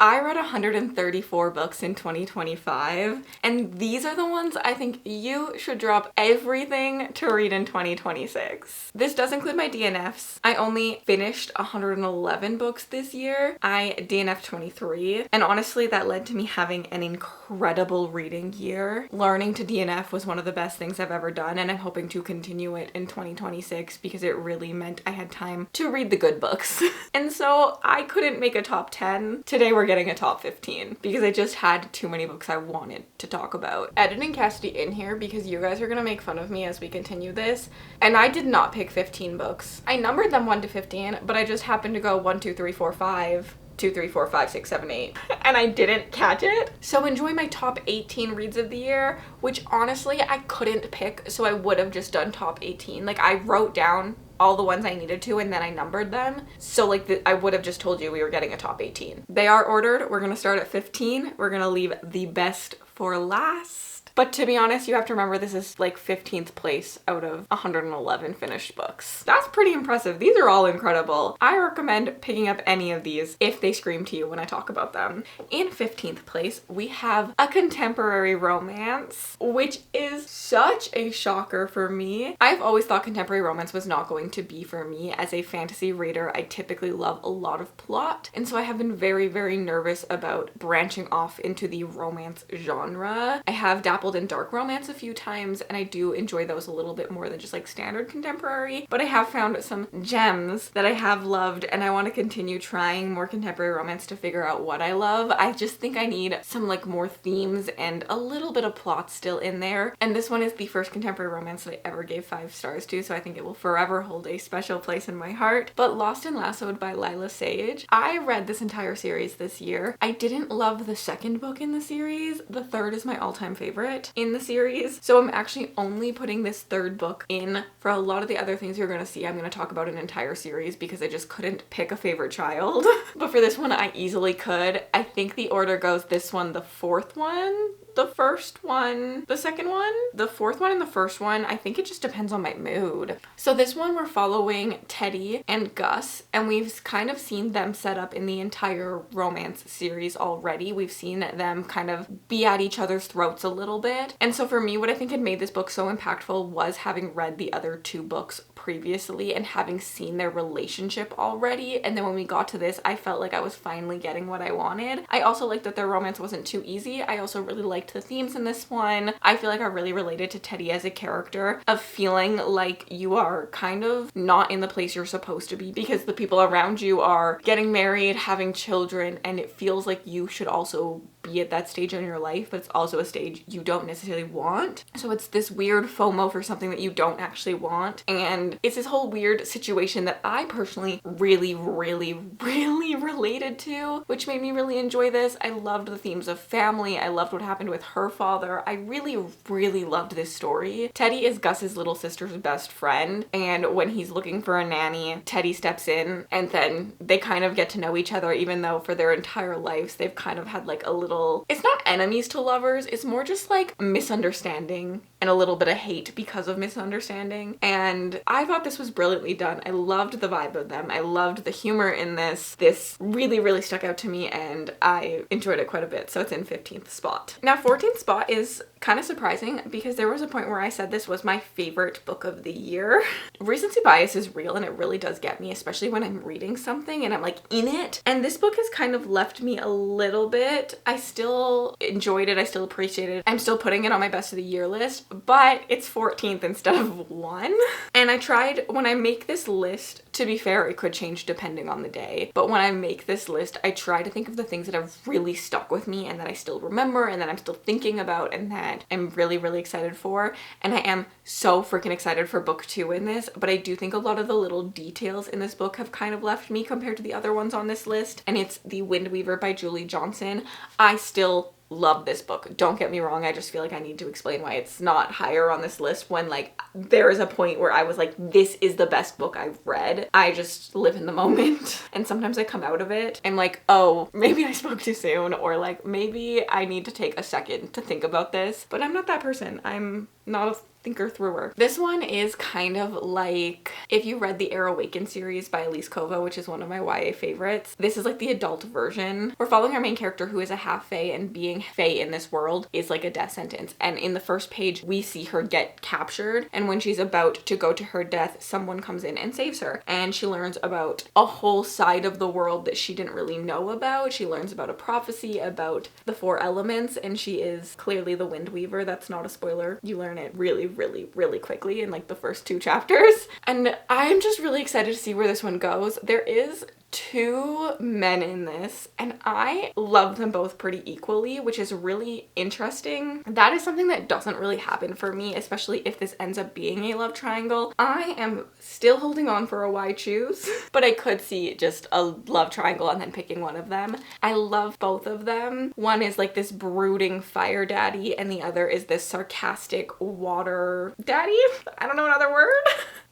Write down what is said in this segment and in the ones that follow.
I read 134 books in 2025, and these are the ones I think you should drop everything to read in 2026. This does include my DNFs. I only finished 111 books this year. I DNF'd 23, and honestly that led to me having an incredible reading year. Learning to DNF was one of the best things I've ever done, and I'm hoping to continue it in 2026 because it really meant I had time to read the good books. And so I couldn't make a top 10. Today we're getting a top 15 because I just had too many books I wanted to talk about. Editing Cassidy in here because you guys are gonna make fun of me as we continue this, and I did not pick 15 books. I numbered them 1 to 15, but I just happened to go 1, 2, 3, 4, 5. 2, 3, 4, 5, 6, 7, 8, and I didn't catch it. So enjoy my top 18 reads of the year, which honestly I couldn't pick, so I would have just done top 18. Like, I wrote down all the ones I needed to and then I numbered them. So like I would have just told you we were getting a top 18. They are ordered. We're gonna start at 15. We're gonna leave the best for last. But to be honest, you have to remember this is like 15th place out of 111 finished books. That's pretty impressive. These are all incredible. I recommend picking up any of these if they scream to you when I talk about them. In 15th place, we have a contemporary romance, which is such a shocker for me. I've always thought contemporary romance was not going to be for me. As a fantasy reader, I typically love a lot of plot, and so I have been very, very nervous about branching off into the romance genre. I have dabbled in dark romance a few times, and I do enjoy those a little bit more than just like standard contemporary, but I have found some gems that I have loved, and I want to continue trying more contemporary romance to figure out what I love. I just think I need some like more themes and a little bit of plot still in there, and this one is the first contemporary romance that I ever gave 5 stars to, so I think it will forever hold a special place in my heart. But Lost and Lassoed by Lila Sage. I read this entire series this year. I didn't love the second book in the series. The third is my all-time favorite in the series, so I'm actually only putting this third book in. For a lot of the other things you're gonna see, I'm gonna talk about an entire series because I just couldn't pick a favorite child. But for this one I easily could. I think the order goes this one, the fourth one, the first one, the second one, the fourth one, and the first one. I think it just depends on my mood. So this one we're following Teddy and Gus, and we've kind of seen them set up in the entire romance series already. We've seen them kind of be at each other's throats a little bit. And so for me, what I think had made this book so impactful was having read the other 2 books previously and having seen their relationship already. And then when we got to this, I felt like I was finally getting what I wanted. I also liked that their romance wasn't too easy. I also really liked the themes in this one. I feel like I really related to Teddy as a character, of feeling like you are kind of not in the place you're supposed to be because the people around you are getting married, having children, and it feels like you should also be at that stage in your life, but it's also a stage you don't necessarily want. So it's this weird FOMO for something that you don't actually want, and it's this whole weird situation that I personally really, really, really related to, which made me really enjoy this. I loved the themes of family. I loved what happened with her father. I really, really loved this story. Teddy is Gus's little sister's best friend, and when he's looking for a nanny, Teddy steps in, and then they kind of get to know each other, even though for their entire lives they've kind of had like a little, it's not enemies to lovers, it's more just like misunderstanding and a little bit of hate because of misunderstanding. And I thought this was brilliantly done. I loved the vibe of them. I loved the humor in this. This really, really stuck out to me, and I enjoyed it quite a bit. So it's in 15th spot. Now 14th spot is kind of surprising because there was a point where I said this was my favorite book of the year. Recency bias is real, and it really does get me, especially when I'm reading something and I'm like in it. And this book has kind of left me a little bit. I still enjoyed it. I still appreciated it. I'm still putting it on my best of the year list, but it's 14th instead of 1. And I tried, when I make this list, to be fair, it could change depending on the day, but when I make this list, I try to think of the things that have really stuck with me and that I still remember and that I'm still thinking about and that I'm really, really excited for. And I am so freaking excited for book 2 in this, but I do think a lot of the little details in this book have kind of left me compared to the other ones on this list, and it's The Wind Weaver by Julie Johnson. I still love this book. Don't get me wrong, I just feel like I need to explain why it's not higher on this list when like there is a point where I was like, this is the best book I've read. I just live in the moment, and sometimes I come out of it, I'm like, oh, maybe I spoke too soon, or like maybe I need to take a second to think about this, but I'm not that person. I'm not a thinker througher. This one is kind of like if you read the Air Awakened series by Elise Kova, which is one of my YA favorites. This is like the adult version. We're following our main character who is a half fae, and being fae in this world is like a death sentence. And in the first page, we see her get captured, and when she's about to go to her death, someone comes in and saves her, and she learns about a whole side of the world that she didn't really know about. She learns about a prophecy about the 4 elements, and she is clearly the Wind Weaver. That's not a spoiler. You learn it really, really, really quickly in like the first 2 chapters. And I'm just really excited to see where this one goes. There is 2 men in this, and I love them both pretty equally, which is really interesting. That is something that doesn't really happen for me, especially if this ends up being a love triangle. I am still holding on for a why choose, but I could see just a love triangle and then picking one of them. I love both of them. One is like this brooding fire daddy, and the other is this sarcastic water daddy. I don't know another word.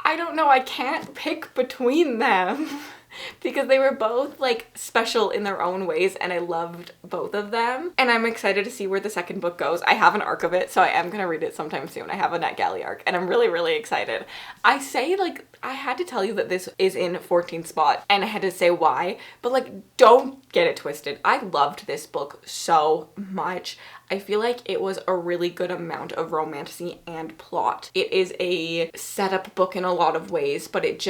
I don't know. I can't pick between them. Because they were both like special in their own ways, and I loved both of them. And I'm excited to see where the second book goes. I have an arc of it, so I am gonna read it sometime soon. I have a NetGalley arc, and I'm really, really excited. I say, like, I had to tell you that this is in 14th spot, and I had to say why, but like, don't get it twisted. I loved this book so much. I feel like it was a really good amount of romantasy and plot. It is a setup book in a lot of ways, but it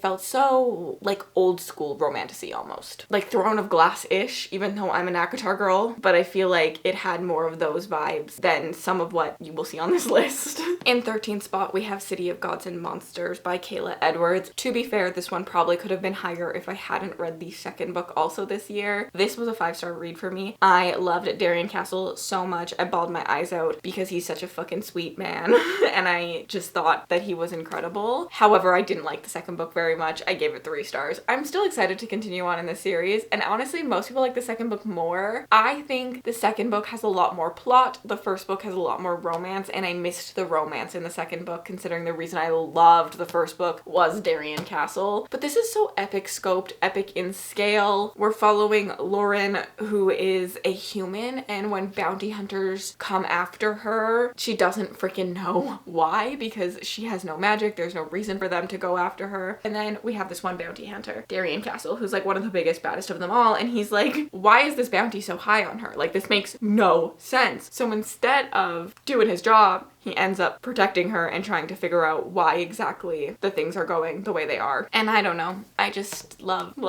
felt so like old school romantasy almost. Like Throne of Glass-ish, even though I'm an ACOTAR girl, but I feel like it had more of those vibes than some of what you will see on this list. In 13th spot, we have City of Gods and Monsters by Kayla Edwards. To be fair, this one probably could have been higher if I hadn't read the second book also this year. This was a 5-star read for me. I loved Darien Castle so much. I bawled my eyes out because he's such a fucking sweet man and I just thought that he was incredible. However, I didn't like the second book very much. I gave it 3 stars. I'm still excited to continue on in this series, and honestly, most people like the second book more. I think the second book has a lot more plot. The first book has a lot more romance, and I missed the romance in the second book, considering the reason I loved the first book was Darien Castle. But this is so epic scoped, epic in scale. We're following Lauren, who is a human, and when bounty hunters come after her, she doesn't freaking know why, because she has no magic. There's no reason for them to go after her. And then we have this one bounty hunter, Darien Castle, who's like one of the biggest, baddest of them all, and he's like, why is this bounty so high on her? Like, this makes no sense. So instead of doing his job, he ends up protecting her and trying to figure out why exactly the things are going the way they are. And I don't know. I just love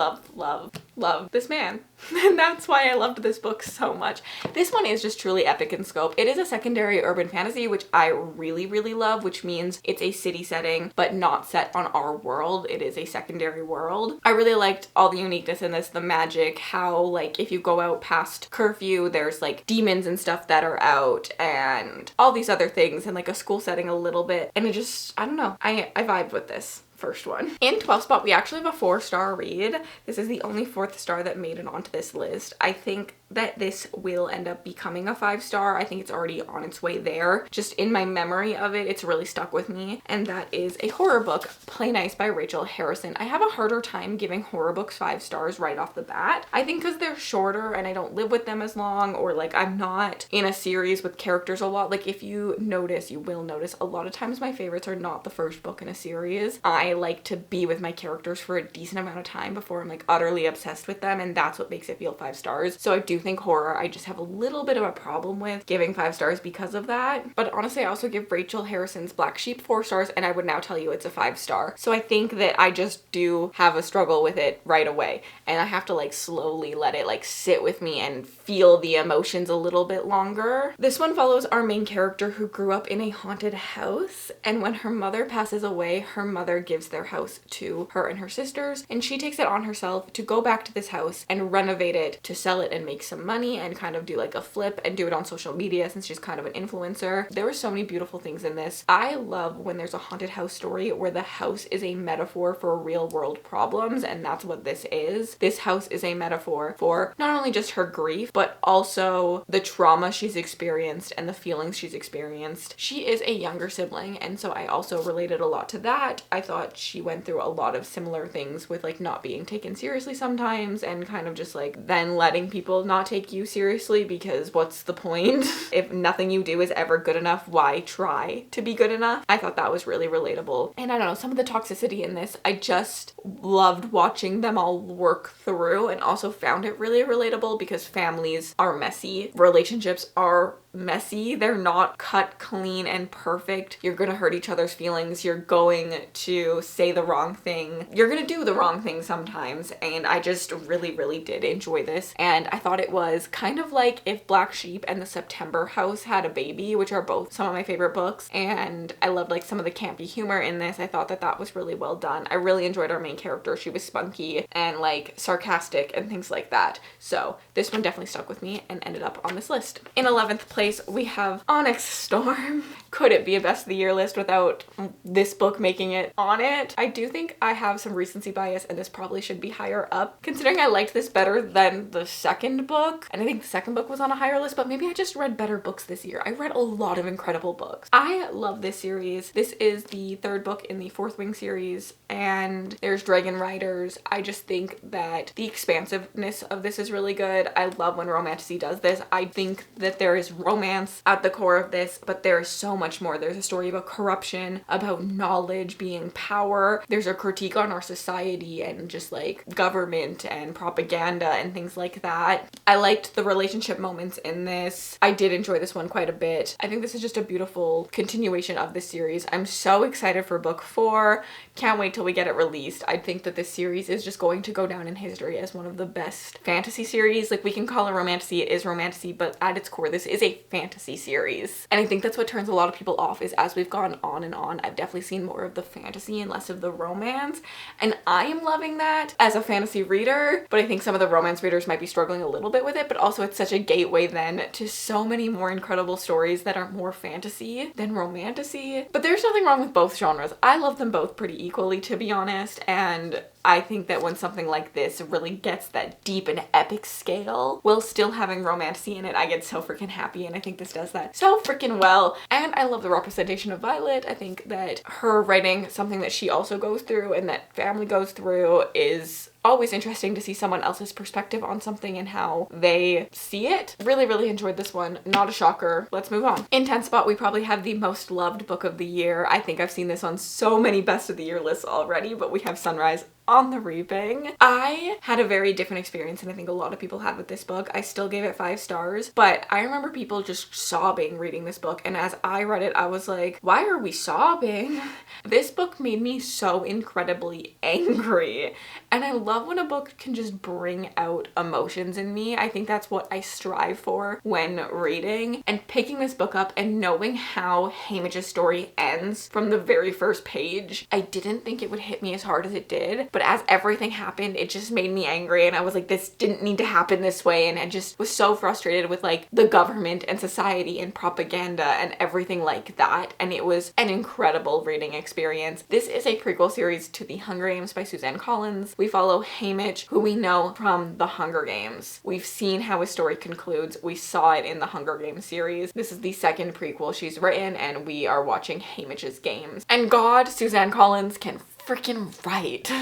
this man. And that's why I loved this book so much. This one is just truly epic in scope. It is a secondary urban fantasy, which I really, really love, which means it's a city setting, but not set on our world. It is a secondary world. I really liked all the uniqueness in this, the magic, how like if you go out past curfew, there's like demons and stuff that are out and all these other things, and like a school setting a little bit. And it just, I don't know. I vibed with this first one. In 12th spot, we actually have a 4-star read. This is the only 4th star that made it onto this list. I think that this will end up becoming a 5-star. I think it's already on its way there. Just in my memory of it, it's really stuck with me. And that is a horror book, Play Nice by Rachel Harrison. I have a harder time giving horror books 5 stars right off the bat. I think because they're shorter and I don't live with them as long, or like I'm not in a series with characters a lot. Like if you notice, you will notice a lot of times my favorites are not the first book in a series. I like to be with my characters for a decent amount of time before I'm like utterly obsessed with them, and that's what makes it feel 5 stars. So I do think horror, I just have a little bit of a problem with giving 5 stars because of that. But honestly, I also give Rachel Harrison's Black Sheep 4 stars, and I would now tell you it's a 5-star. So I think that I just do have a struggle with it right away, and I have to like slowly let it like sit with me and feel the emotions a little bit longer. This one follows our main character who grew up in a haunted house, and when her mother passes away, her mother gives their house to her and her sisters, and she takes it on herself to go back to this house and renovate it to sell it and make some money and kind of do like a flip and do it on social media since she's kind of an influencer. There were so many beautiful things in this. I love when there's a haunted house story where the house is a metaphor for real world problems, and that's what this is. This house is a metaphor for not only just her grief, but also the trauma she's experienced and the feelings she's experienced. She is a younger sibling, and so I also related a lot to that. I thought what she went through a lot of similar things with like not being taken seriously sometimes, and kind of just like then letting people not take you seriously, because what's the point? If nothing you do is ever good enough, why try to be good enough? I thought that was really relatable. And I don't know, some of the toxicity in this, I just loved watching them all work through, and also found it really relatable because families are messy, relationships are messy, they're not cut clean and perfect. You're gonna hurt each other's feelings, you're going to say the wrong thing, you're gonna do the wrong thing sometimes, and I just really did enjoy this. And I thought it was kind of like if Black Sheep and The September House had a baby, which are both some of my favorite books, and I loved like some of the campy humor in this. I thought that that was really well done. I really enjoyed our main character. She was spunky and like sarcastic and things like that, so this one definitely stuck with me and ended up on this list. In 11th place we have Onyx Storm. Could it be a best of the year list without this book making it on it? I do think I have some recency bias and this probably should be higher up, considering I liked this better than the second book, and I think the second book was on a higher list, but maybe I just read better books this year. I read a lot of incredible books. I love this series. This is the third book in the Fourth Wing series, and there's Dragon Riders. I just think that the expansiveness of this is really good. I love when Romantasy does this. I think that there is romance at the core of this, but there is so much more. There's a story about corruption, about knowledge being power. There's a critique on our society and just like government and propaganda and things like that. I liked the relationship moments in this. I did enjoy this one quite a bit. I think this is just a beautiful continuation of the series. I'm so excited for book 4. Can't wait till we get it released. I think that this series is just going to go down in history as one of the best fantasy series. Like, we can call it Romantasy, it is Romantasy, but at its core this is a fantasy series. And I think that's what turns a lot of people off, is as we've gone on and on, I've definitely seen more of the fantasy and less of the romance, and I am loving that as a fantasy reader, but I think some of the romance readers might be struggling a little bit with it. But also it's such a gateway then to so many more incredible stories that are more fantasy than romantasy. But there's nothing wrong with both genres. I love them both pretty equally, to be honest, and I think that when something like this really gets that deep and epic scale while still having romantasy in it, I get so freaking happy, and I think this does that so freaking well. And I love the representation of Violet. I think that her writing something that she also goes through and that family goes through is always interesting to see someone else's perspective on something and how they see it. Really enjoyed this one. Not a shocker. Let's move on. In 10th spot, we probably have the most loved book of the year. I think I've seen this on so many best of the year lists already, but we have Sunrise on the Reaping. I had a very different experience, and I think a lot of people had with this book. I still gave it 5 stars, but I remember people just sobbing reading this book, and as I read it, I was like, why are we sobbing? This book made me so incredibly angry, and I love when a book can just bring out emotions in me. I think that's what I strive for when reading, and picking this book up and knowing how Haymitch's story ends from the very first page, I didn't think it would hit me as hard as it did. But as everything happened, it just made me angry, and I was like, this didn't need to happen this way, and I just was so frustrated with like the government and society and propaganda and everything like that, and it was an incredible reading experience. This is a prequel series to The Hunger Games by Suzanne Collins. We follow Haymitch, who we know from The Hunger Games. We've seen how his story concludes. We saw it in the Hunger Games series. This is the second prequel she's written, and we are watching Haymitch's games. And God, Suzanne Collins can freaking write.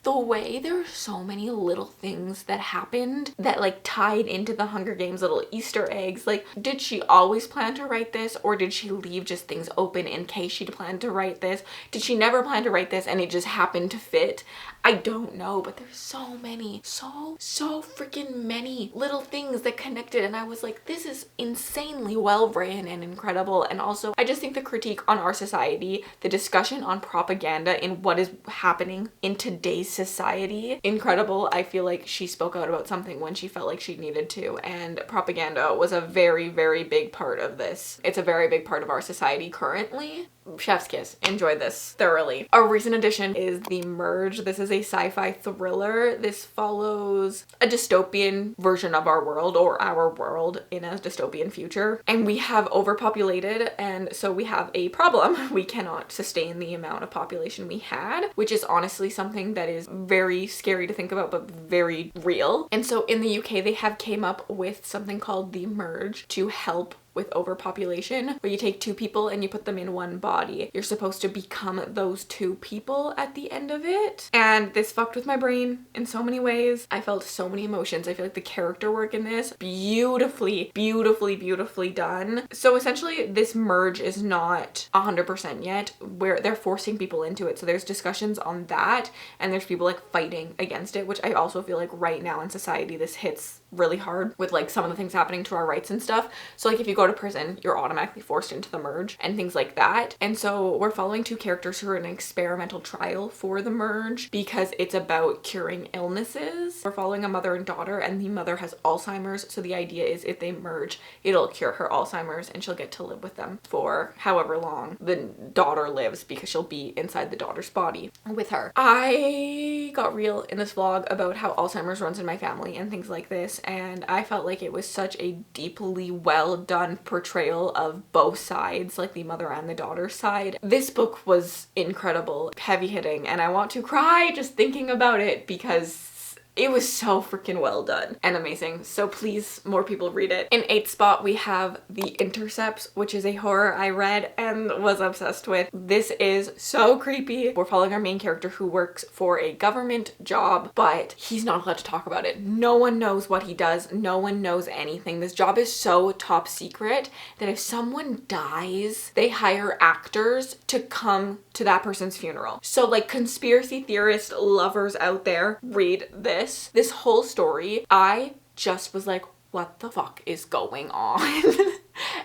The way there are so many little things that happened that like tied into the Hunger Games, little Easter eggs. Like, did she always plan to write this, or did she leave just things open in case she'd planned to write this? Did she never plan to write this and it just happened to fit? I don't know, but there's so many, so freaking many little things that connected, and I was like, this is insanely well written and incredible. And also, I just think the critique on our society, the discussion on propaganda in what is happening in today's society, incredible. I feel like she spoke out about something when she felt like she needed to, and propaganda was a very big part of this. It's a very big part of our society currently. Chef's kiss. Enjoyed this thoroughly. A recent addition is The Merge. This is a sci-fi thriller. This follows a dystopian version of our world, or our world in a dystopian future. And we have overpopulated, and so we have a problem. We cannot sustain the amount of population we had, which is honestly something that is very scary to think about, but very real. And so in the UK, they have came up with something called The Merge to help with overpopulation, where you take two people and you put them in one body. You're supposed to become those two people at the end of it. And this fucked with my brain in so many ways. I felt so many emotions. I feel like the character work in this, beautifully, beautifully, beautifully done. So essentially this merge is not 100% yet, where they're forcing people into it. So there's discussions on that, and there's people like fighting against it, which I also feel like right now in society this hits really hard with like some of the things happening to our rights and stuff. So like if you go to prison, you're automatically forced into the merge and things like that. And so we're following two characters who are in an experimental trial for the merge because it's about curing illnesses. We're following a mother and daughter, and the mother has Alzheimer's. So the idea is if they merge, it'll cure her Alzheimer's and she'll get to live with them for however long the daughter lives, because she'll be inside the daughter's body with her. I got real in this vlog about how Alzheimer's runs in my family and things like this, and I felt like it was such a deeply well done portrayal of both sides, like the mother and the daughter side. This book was incredible, heavy hitting, and I want to cry just thinking about it because it was so freaking well done and amazing. So please, more people read it. In 8th spot, we have The Intercepts, which is a horror I read and was obsessed with. This is so creepy. We're following our main character who works for a government job, but he's not allowed to talk about it. No one knows what he does. No one knows anything. This job is so top secret that if someone dies, they hire actors to come to that person's funeral. So like conspiracy theorist lovers out there, read this. This whole story, I just was like, what the fuck is going on?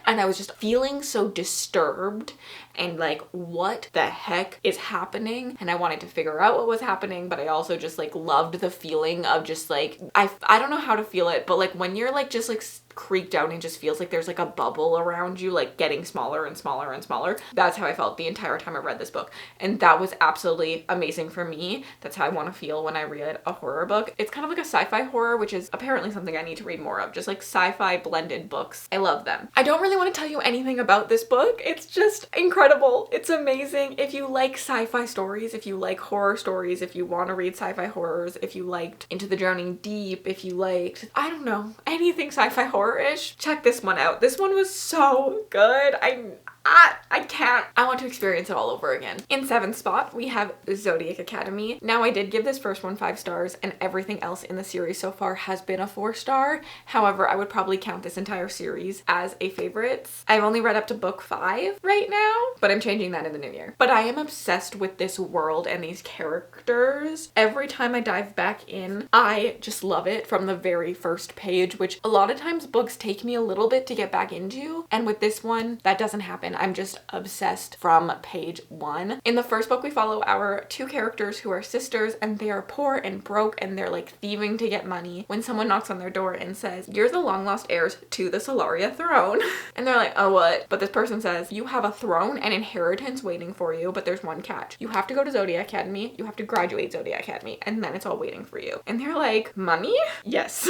And I was just feeling so disturbed and like, what the heck is happening? And I wanted to figure out what was happening, but I also just like loved the feeling of just like, I don't know how to feel it, but like when you're like just like creeped out and just feels like there's like a bubble around you, like getting smaller and smaller and smaller. That's how I felt the entire time I read this book. And that was absolutely amazing for me. That's how I want to feel when I read a horror book. It's kind of like a sci-fi horror, which is apparently something I need to read more of. Just like sci-fi blended books. I love them. I don't really want to tell you anything about this book. It's just incredible. It's amazing. If you like sci-fi stories, if you like horror stories, if you want to read sci-fi horrors, if you liked Into the Drowning Deep, if you liked, I don't know, anything sci-fi horror-ish, check this one out. This one was so good. I can't. I want to experience it all over again. In 7th spot, we have Zodiac Academy. Now, I did give this first one 5 stars, and everything else in the series so far has been a 4-star. However, I would probably count this entire series as a favorite. I've only read up to book 5 right now, but I'm changing that in the new year. But I am obsessed with this world and these characters. Every time I dive back in, I just love it from the very first page, which a lot of times books take me a little bit to get back into. And with this one, that doesn't happen. I'm just obsessed from page 1. In the first book, we follow our 2 characters who are sisters, and they are poor and broke, and they're like thieving to get money when someone knocks on their door and says, "You're the long lost heirs to the Solaria throne." And they're like, "Oh, what?" But this person says, "You have a throne and inheritance waiting for you, but there's one catch. You have to go to Zodiac Academy, you have to graduate Zodiac Academy, and then it's all waiting for you." And they're like, "Money?" Yes.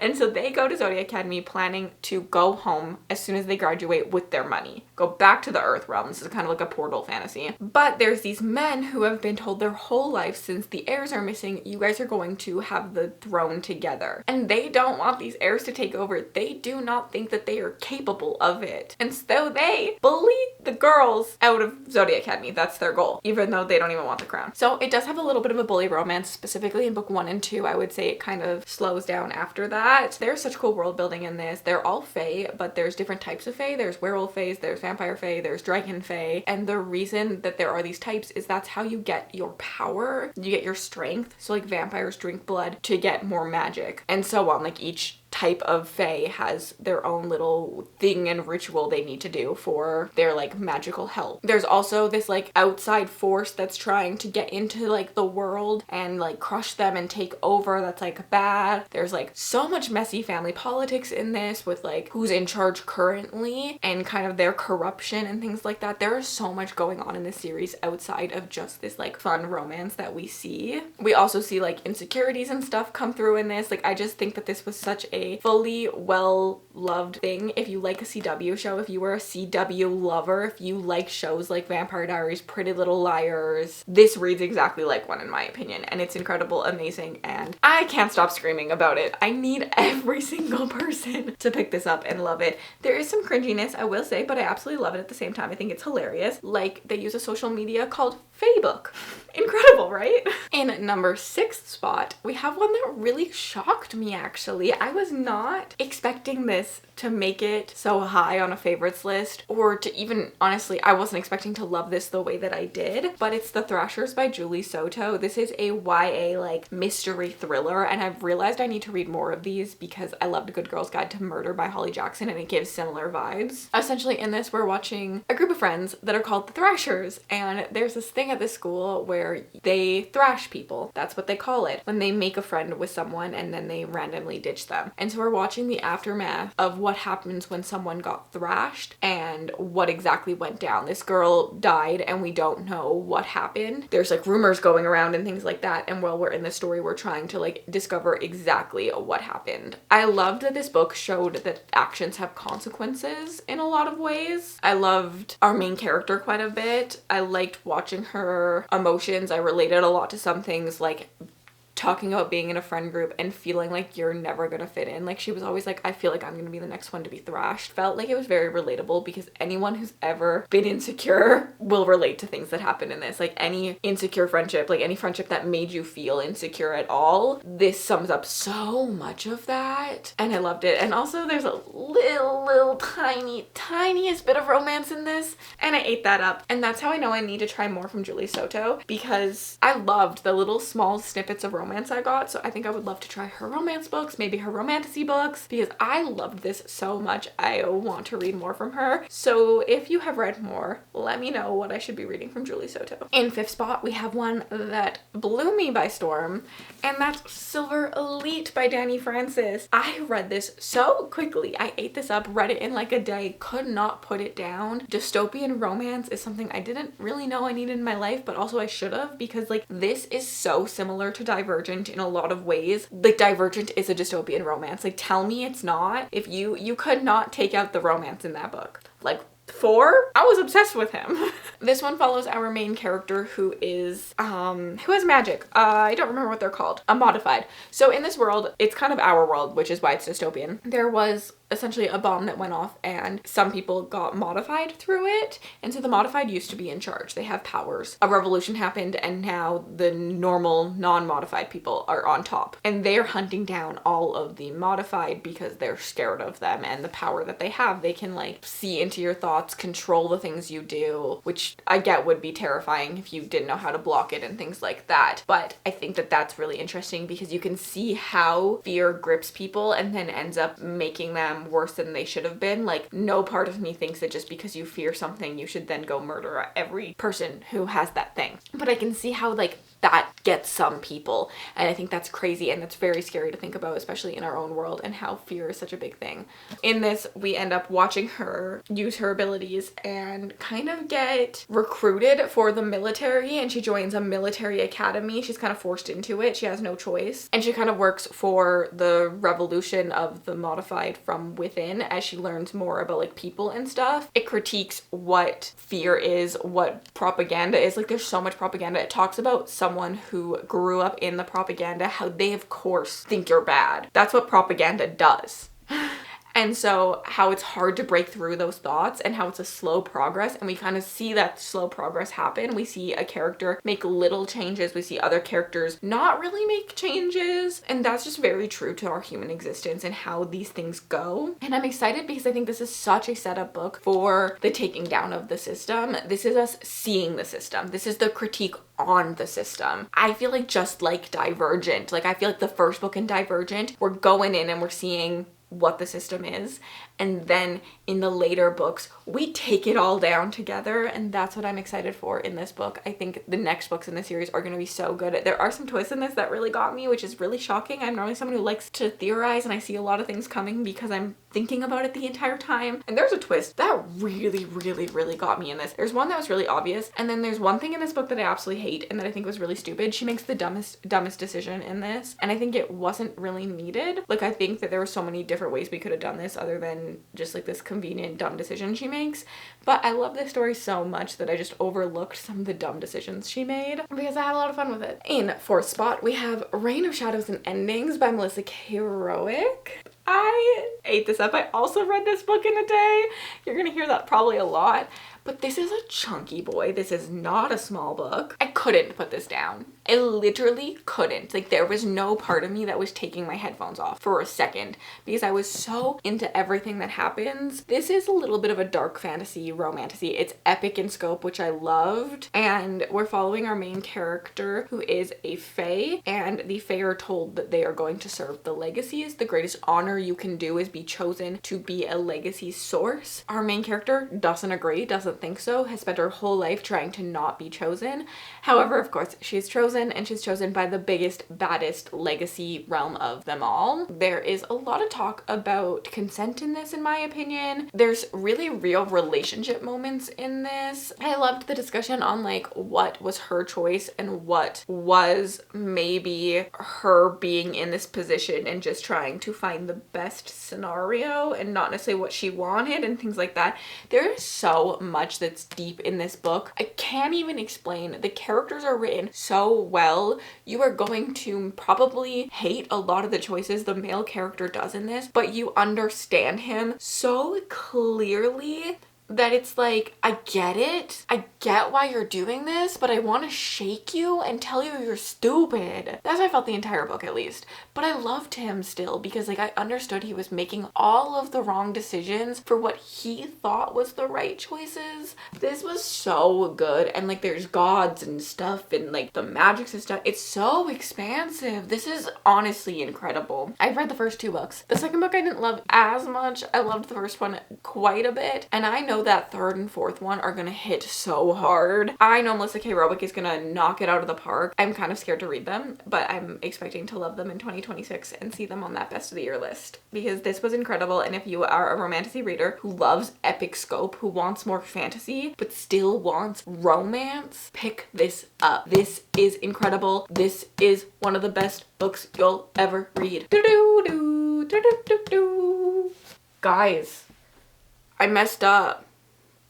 And so they go to Zodiac Academy planning to go home as soon as they graduate with their money. Go back to the Earth realm. This is kind of like a portal fantasy. But there's these men who have been told their whole life, since the heirs are missing, you guys are going to have the throne together. And they don't want these heirs to take over. They do not think that they are capable of it. And so they bully the girls out of Zodiac Academy. That's their goal, even though they don't even want the crown. So it does have a little bit of a bully romance, specifically in book 1 and 2. I would say it kind of slows down after that. There's such cool world building in this. They're all fae, but there's different types of fae. There's werewolf fae, there's vampire fae, there's dragon fae. And the reason that there are these types is that's how you get your power. You get your strength. So like vampires drink blood to get more magic, and so on. Like each type of fae has their own little thing and ritual they need to do for their like magical help. There's also this like outside force that's trying to get into like the world and like crush them and take over. That's like bad. There's like so much messy family politics in this with like who's in charge currently and kind of their corruption and things like that. There is so much going on in this series outside of just this like fun romance that we see. We also see like insecurities and stuff come through in this. Like I just think that this was such a a fully well-loved thing. If you like a CW show, if you were a CW lover, if you like shows like Vampire Diaries, Pretty Little Liars, this reads exactly like one in my opinion, and it's incredible, amazing, and I can't stop screaming about it. I need every single person to pick this up and love it. There is some cringiness, I will say, but I absolutely love it at the same time. I think it's hilarious. Like, they use a social media called Facebook. Incredible, right? In number 6 spot, we have one that really shocked me actually. I was not expecting this to make it so high on a favorites list, or to even, honestly, I wasn't expecting to love this the way that I did, but it's The Thrashers by Julie Soto. This is a YA like mystery thriller, and I've realized I need to read more of these because I loved A Good Girl's Guide to Murder by Holly Jackson, and it gives similar vibes. Essentially in this, we're watching a group of friends that are called the Thrashers, and there's this thing at this school where they thrash people. That's what they call it, when they make a friend with someone and then they randomly ditch them. And so we're watching the aftermath of what happens when someone got thrashed and what exactly went down. This girl died and we don't know what happened. There's like rumors going around and things like that, and while we're in the story, we're trying to like discover exactly what happened. I loved that this book showed that actions have consequences in a lot of ways. I loved our main character quite a bit. I liked watching her emotions. I related a lot to some things, like talking about being in a friend group and feeling like you're never gonna fit in. Like, she was always like, I feel like I'm gonna be the next one to be thrashed. Felt like it was very relatable because anyone who's ever been insecure will relate to things that happen in this. Like, any insecure friendship, like any friendship that made you feel insecure at all, this sums up so much of that, and I loved it. And also there's a little tiniest bit of romance in this, and I ate that up. And that's how I know I need to try more from Julie Soto, because I loved the little small snippets of romance I got. So I think I would love to try her romance books, maybe her romantasy books, because I loved this so much. I want to read more from her. So if you have read more, let me know what I should be reading from Julie Soto. In 5th spot, we have one that blew me by storm, and that's Silver Elite by Dani Francis. I read this so quickly. I ate this up, read it in like a day, could not put it down. Dystopian romance is something I didn't really know I needed in my life, but also I should have, because like this is so similar to Divergent in a lot of ways. Like, Divergent is a dystopian romance. Like, tell me it's not. If you could not take out the romance in that book. Like, 4, I was obsessed with him. This one follows our main character who is who has magic. I don't remember what they're called. A modified. So in this world, it's kind of our world, which is why it's dystopian. There was essentially a bomb that went off and some people got modified through it, and so the modified used to be in charge. They have powers. A revolution happened and now the normal non-modified people are on top, and they're hunting down all of the modified because they're scared of them and the power that they have. They can like see into your thoughts, control the things you do, which I get would be terrifying if you didn't know how to block it and things like that. But I think that that's really interesting because you can see how fear grips people and then ends up making them worse than they should have been. Like, no part of me thinks that just because you fear something you should then go murder every person who has that thing, but I can see how like that gets some people, and I think that's crazy and that's very scary to think about, especially in our own world, and how fear is such a big thing. In this, we end up watching her use her abilities and kind of get recruited for the military, and she joins a military academy. She's kind of forced into it. She has no choice, and she kind of works for the revolution of the modified from within as she learns more about like people and stuff. It critiques what fear is, what propaganda is. Like, there's so much propaganda. It talks about someone who grew up in the propaganda, how they of course think you're bad. That's what propaganda does. And so how it's hard to break through those thoughts and how it's a slow progress, and we kind of see that slow progress happen. We see a character make little changes, we see other characters not really make changes, and that's just very true to our human existence and how these things go. And I'm excited because I think this is such a setup book for the taking down of the system. This is us seeing the system. This is the critique on the system. I feel like just like Divergent, like I feel like the first book in Divergent, we're going in and we're seeing what the system is, and then in the later books we take it all down together, and that's what I'm excited for in this book. I think the next books in the series are going to be so good. There are some twists in this that really got me, which is really shocking. I'm normally someone who likes to theorize and I see a lot of things coming because I'm thinking about it the entire time. And there's a twist that really, really, really got me in this. There's one that was really obvious, and then there's one thing in this book that I absolutely hate and that I think was really stupid. She makes the dumbest decision in this, and I think it wasn't really needed. Like, I think that there were so many different ways we could have done this other than just like this convenient dumb decision she makes. But I love this story so much that I just overlooked some of the dumb decisions she made because I had a lot of fun with it. In fourth spot, we have Reign of Shadows and Endings by Melissa K. Rowick. I ate this up. I also read this book in a day. You're gonna hear that probably a lot. But this is a chunky boy. This is not a small book. I couldn't put this down. I literally couldn't. Like, there was no part of me that was taking my headphones off for a second because I was so into everything that happens. This is a little bit of a dark fantasy romantasy. It's epic in scope, which I loved. And we're following our main character, who is a fae, and the fae are told that they are going to serve the legacies. The greatest honor you can do is be chosen to be a legacy source. Our main character doesn't agree, doesn't think so, has spent her whole life trying to not be chosen. However, of course, she's chosen, and she's chosen by the biggest, baddest legacy realm of them all. There is a lot of talk about consent in this, in my opinion. There's really real relationship moments in this. I loved the discussion on like what was her choice and what was maybe her being in this position and just trying to find the best scenario and not necessarily what she wanted and things like that. There is so much that's deep in this book. I can't even explain. The characters are written so well. You are going to probably hate a lot of the choices the male character does in this, but you understand him so clearly that it's like, I get it. I get why you're doing this, but I want to shake you and tell you you're stupid. That's how I felt the entire book, at least. But I loved him still because like I understood he was making all of the wrong decisions for what he thought was the right choices. This was so good, and like there's gods and stuff and like the magics and stuff. It's so expansive. This is honestly incredible. I've read the first two books. The second book I didn't love as much. I loved the first one quite a bit, and I know that third and fourth one are gonna hit so hard. I know Melissa K. Rowick is gonna knock it out of the park. I'm kind of scared to read them, but I'm expecting to love them in 2026 and see them on that best of the year list because this was incredible. And if you are a romantasy reader who loves epic scope, who wants more fantasy but still wants romance, pick this up. This is incredible. This is one of the best books you'll ever read. Guys, I messed up.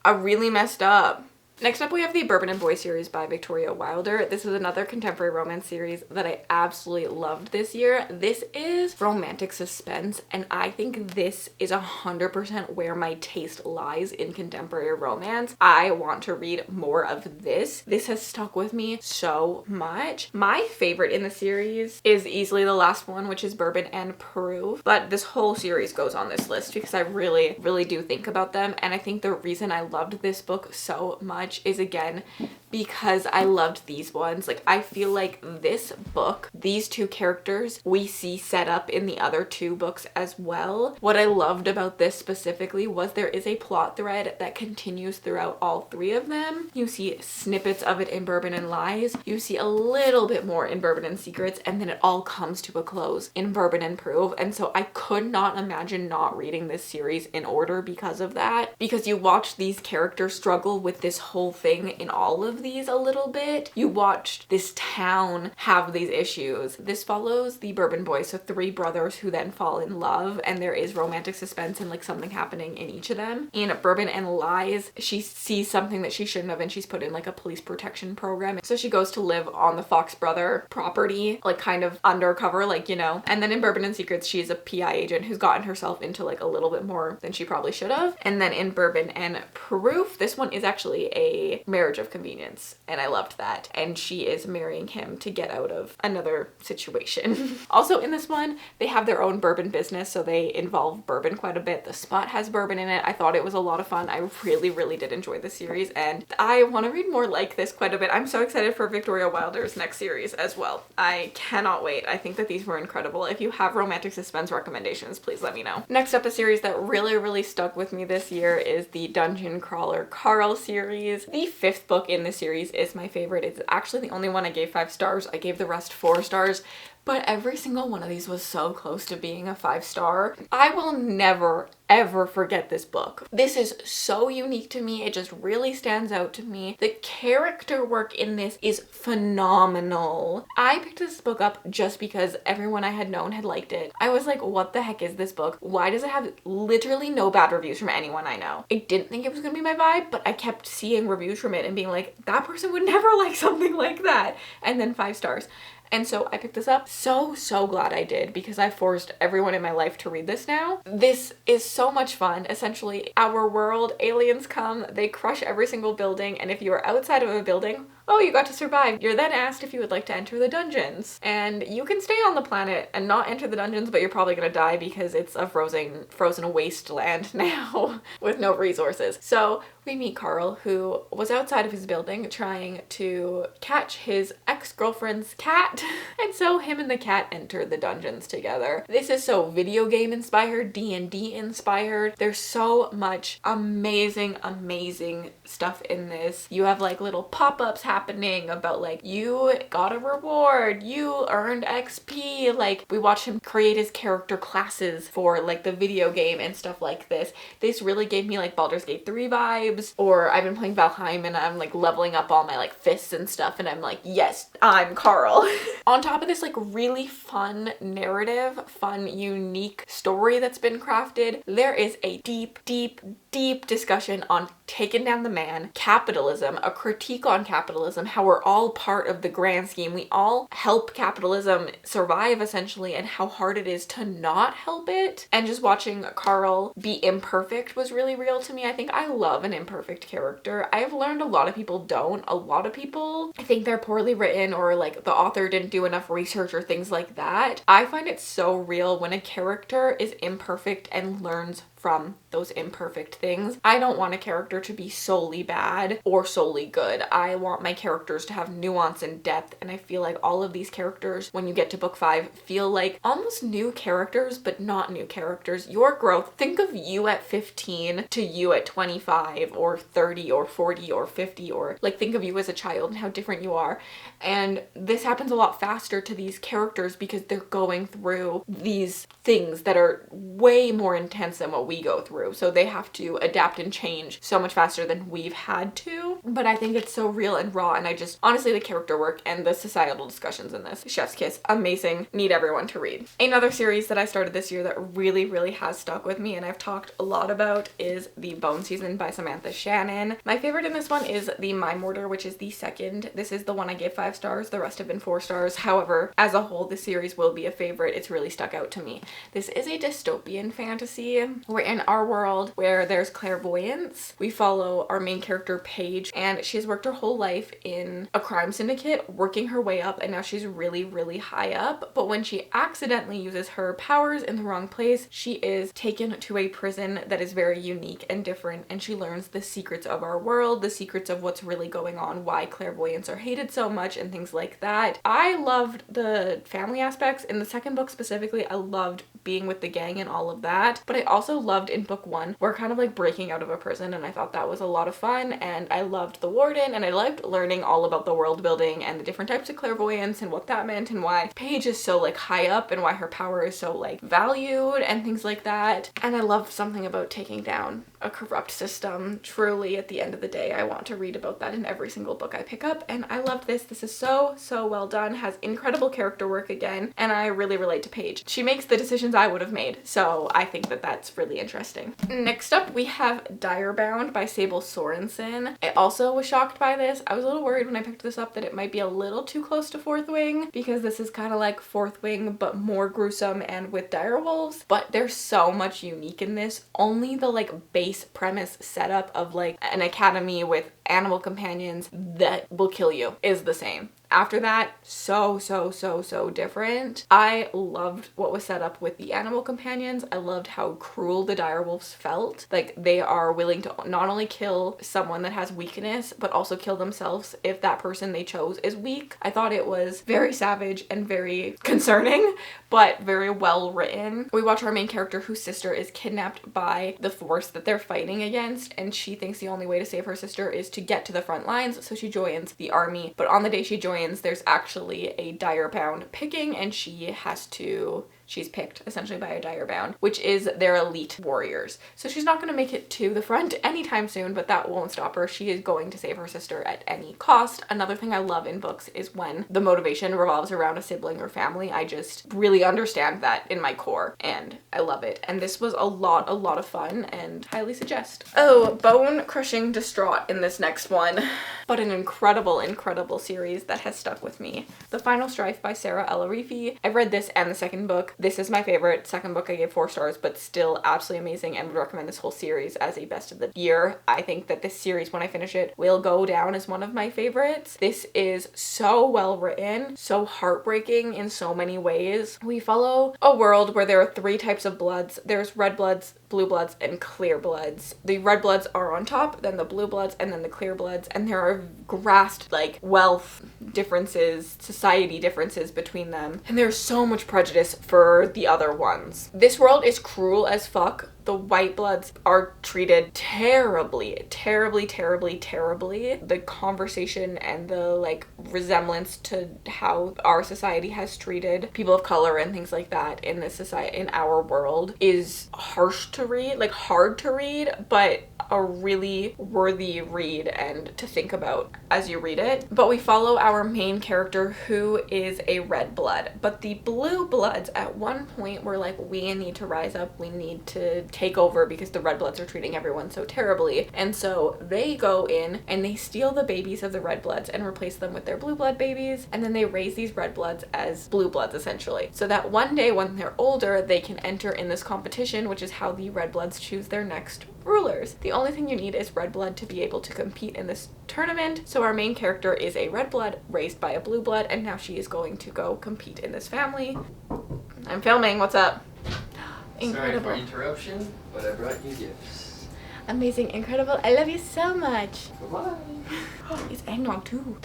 I really messed up. Next up, we have the Bourbon and Boy series by Victoria Wilder. This is another contemporary romance series that I absolutely loved this year. This is romantic suspense, and I think this is 100% where my taste lies in contemporary romance. I want to read more of this. This has stuck with me so much. My favorite in the series is easily the last one, which is Bourbon and Proof, but this whole series goes on this list because I really, really do think about them, and I think the reason I loved this book so much is again because I loved these ones. Like, I feel like this book, these two characters, we see set up in the other two books as well. What I loved about this specifically was there is a plot thread that continues throughout all three of them. You see snippets of it in Bourbon and Lies, you see a little bit more in Bourbon and Secrets, and then it all comes to a close in Bourbon and Proof. And so I could not imagine not reading this series in order because of that, because you watch these characters struggle with this whole thing in all of these a little bit. You watched this town have these issues. This follows the Bourbon Boys, so three brothers who then fall in love, and there is romantic suspense and like something happening in each of them. In Bourbon and Lies, she sees something that she shouldn't have, and she's put in like a police protection program, so she goes to live on the Fox brother property, like kind of undercover, like, you know. And then in Bourbon and Secrets, she's a PI agent who's gotten herself into like a little bit more than she probably should have. And then in Bourbon and Proof, this one is actually a marriage of convenience, and I loved that, and she is marrying him to get out of another situation. Also in this one, they have their own bourbon business, so they involve bourbon quite a bit. The spot has bourbon in it. I thought it was a lot of fun. I really did enjoy this series, and I want to read more like this quite a bit. I'm so excited for Victoria Wilder's next series as well. I cannot wait. I think that these were incredible. If you have romantic suspense recommendations, please let me know. Next up, a series that really stuck with me this year is the Dungeon Crawler Carl series. series. The 5th book in the series is my favorite. It's actually the only one I gave 5 stars. I gave the rest 4 stars. But every single one of these was so close to being a 5-star. I will never, ever forget this book. This is so unique to me. It just really stands out to me. The character work in this is phenomenal. I picked this book up just because everyone I had known had liked it. I was like, what the heck is this book? Why does it have literally no bad reviews from anyone I know? I didn't think it was gonna be my vibe, but I kept seeing reviews from it and being like, that person would never like something like that. And then 5 stars. And so I picked this up. So glad I did, because I forced everyone in my life to read this now. This is so much fun. Essentially, our world, aliens come, they crush every single building, and if you are outside of a building, oh, you got to survive. You're then asked if you would like to enter the dungeons. And you can stay on the planet and not enter the dungeons, but you're probably gonna die because it's a frozen wasteland now with no resources. So we meet Carl, who was outside of his building trying to catch his ex-girlfriend's cat. And so him and the cat enter the dungeons together. This is so video game inspired, D&D inspired. There's so much amazing stuff in this. You have like little pop-ups happening about like, you got a reward, you earned XP. Like, we watch him create his character classes for like the video game and stuff like this. This really gave me like Baldur's Gate 3 vibes. Or I've been playing Valheim and I'm like leveling up all my like fists and stuff, and I'm like, yes, I'm Carl. On top of this like really fun narrative, fun, unique story that's been crafted, there is a deep discussion on taking down the man, capitalism, a critique on capitalism, how we're all part of the grand scheme. We all help capitalism survive essentially, and how hard it is to not help it. And just watching Carl be imperfect was really real to me. I think I love an imperfect character. I've learned a lot of people don't. A lot of people, I think they're poorly written, or like the author didn't do enough research or things like that. I find it so real when a character is imperfect and learns from those imperfect things. I don't want a character to be solely bad or solely good. I want my characters to have nuance and depth, and I feel like all of these characters, when you get to book 5, feel like almost new characters, but not new characters. Your growth, think of you at 15 to you at 25 or 30 or 40 or 50, or like think of you as a child and how different you are. And this happens a lot faster to these characters because they're going through these things that are way more intense than what we go through. So they have to adapt and change so much faster than we've had to. But I think it's so real and raw, and I just, honestly, the character work and the societal discussions in this, chef's kiss, amazing. Need everyone to read. Another series that I started this year that really has stuck with me and I've talked a lot about is The Bone Season by Samantha Shannon. My favorite in this one is The Mime Order, which is the second. This is the one I gave 5 stars. The rest have been 4 stars. However, as a whole, this series will be a favorite. It's really stuck out to me. This is a dystopian fantasy. We're in our world where there's clairvoyance. We follow our main character, Paige, and she's worked her whole life in a crime syndicate, working her way up, and now she's really high up. But when she accidentally uses her powers in the wrong place, she is taken to a prison that is very unique and different, and she learns the secrets of our world, the secrets of what's really going on, why clairvoyants are hated so much, and things like that. I loved the family aspects. In the second book specifically, I loved being with the gang and all of that, but I also loved in book 1, we're kind of like breaking out of a prison, and I thought that was a lot of fun, and I loved the warden, and I loved learning all about the world building and the different types of clairvoyance and what that meant, and why Paige is so like high up and why her power is so like valued and things like that. And I loved something about taking down a corrupt system. Truly, at the end of the day, I want to read about that in every single book I pick up, and I loved this. This is so well done, has incredible character work again, and I really relate to Paige. She makes the decisions I would have made, so I think that that's really interesting. Next up, we have Direbound by Sable Sorensen. I also was shocked by this. I was a little worried when I picked this up that it might be a little too close to Fourth Wing, because this is kind of like Fourth Wing but more gruesome and with direwolves, but there's so much unique in this. Only the like base premise setup of like an academy with animal companions that will kill you is the same. After that, so different. I loved what was set up with the animal companions. I loved how cruel the direwolves felt. Like, they are willing to not only kill someone that has weakness, but also kill themselves if that person they chose is weak. I thought it was very savage and very concerning, but very well written. We watch our main character whose sister is kidnapped by the force that they're fighting against, and she thinks the only way to save her sister is to get to the front lines, so she joins the army. But on the day she joins, there's actually a direbound picking, and she's picked essentially by a direbound, which is their elite warriors. So she's not going to make it to the front anytime soon, but that won't stop her. She is going to save her sister at any cost. Another thing I love in books is when the motivation revolves around a sibling or family. I just really understand that in my core, and I love it. And this was a lot of fun, and highly suggest. Oh, bone-crushing distraught in this next one, but an incredible series that has stuck with me. The Final Strife by Sarah El-Arifi. I've read this and the second book. This is my favorite. Second book I gave 4 stars, but still absolutely amazing, and would recommend this whole series as a best of the year. I think that this series, when I finish it, will go down as one of my favorites. This is so well written, so heartbreaking in so many ways. We follow a world where there are 3 types of bloods. There's red bloods, blue bloods, and clear bloods. The red bloods are on top, then the blue bloods, and then the clear bloods, and there are vast, like, wealth differences, society differences between them, and there's so much prejudice for the other ones. This world is cruel as fuck. The white bloods are treated terribly. The conversation and the, like, resemblance to how our society has treated people of color and things like that in this society, in our world, is harsh to read, like hard to read, but a really worthy read and to think about as you read it. But we follow our main character who is a red blood, but the blue bloods at one point were like, we need to rise up, we need to take over because the red bloods are treating everyone so terribly. And so they go in and they steal the babies of the red bloods and replace them with their blue blood babies, and then they raise these red bloods as blue bloods essentially, so that one day when they're older they can enter in this competition, which is how the red bloods choose their next rulers. The only thing you need is red blood to be able to compete in this tournament. So our main character is a red blood raised by a blue blood, and now she is going to go compete in this family. I'm filming. What's up? Incredible. Sorry for interruption, but I brought you gifts. Amazing, incredible. I love you so much. Bye-bye. It's eggnog too.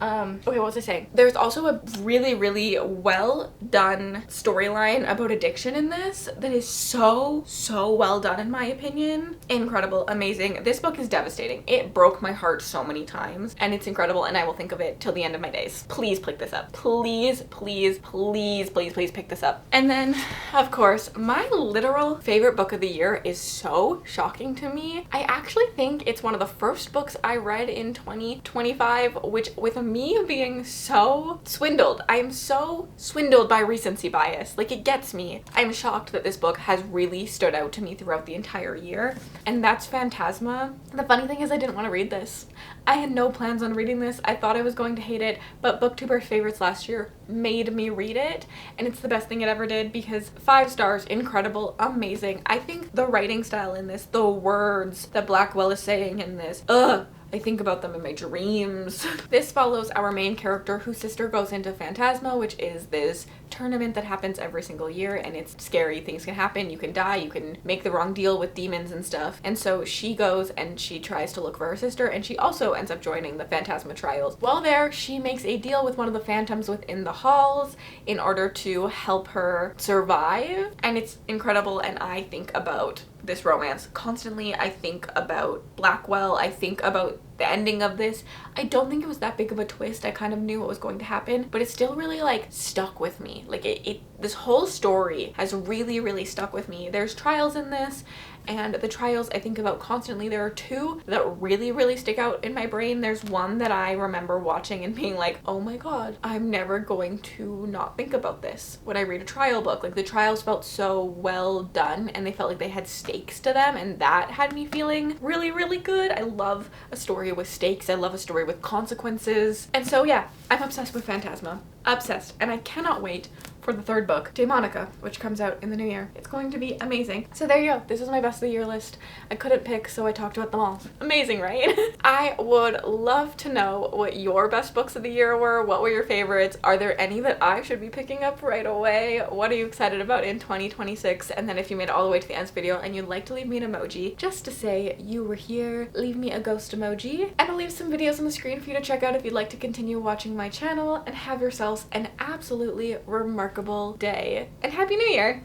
Okay, what was I saying? There's also a really well done storyline about addiction in this that is so well done in my opinion. Incredible, amazing. This book is devastating. It broke my heart so many times, and it's incredible, and I will think of it till the end of my days. Please pick this up. Please pick this up. And then, of course, my literal favorite book of the year is so shocking to me. I actually think it's one of the first books I read in 2025, which with me being so swindled. I'm so swindled by recency bias. Like, it gets me. I'm shocked that this book has really stood out to me throughout the entire year, and that's Phantasma. The funny thing is I didn't want to read this. I had no plans on reading this. I thought I was going to hate it, but Booktuber's favorites last year made me read it, and it's the best thing it ever did because 5 stars, incredible, amazing. I think the writing style in this, the words that Blackwell is saying in this, I think about them in my dreams. This follows our main character whose sister goes into Phantasma, which is this tournament that happens every single year, and it's scary. Things can happen. You can die. You can make the wrong deal with demons and stuff. And so she goes and she tries to look for her sister, and she also ends up joining the Phantasma trials. While there, she makes a deal with one of the phantoms within the halls in order to help her survive. And it's incredible, and I think about this romance constantly. I think about Blackwell. I think about the ending of this. I don't think it was that big of a twist. I kind of knew what was going to happen, but it still really like stuck with me. Like this whole story has really stuck with me. There's trials in this, and the trials I think about constantly. There are 2 that really stick out in my brain. There's one that I remember watching and being like, oh my god, I'm never going to not think about this when I read a trial book. Like, the trials felt so well done, and they felt like they had stakes to them, and that had me feeling really good. I love a story with stakes. I love a story with consequences. And so yeah, I'm obsessed with Phantasma. Obsessed. And I cannot wait for the third book, Daemonica, which comes out in the new year. It's going to be amazing. So there you go. This is my best of the year list. I couldn't pick, so I talked about them all. Amazing, right? I would love to know what your best books of the year were. What were your favorites? Are there any that I should be picking up right away? What are you excited about in 2026? And then if you made it all the way to the end of the video and you'd like to leave me an emoji just to say you were here, leave me a ghost emoji. And I'll leave some videos on the screen for you to check out if you'd like to continue watching my channel, and have yourselves an absolutely remarkable day. And Happy New Year!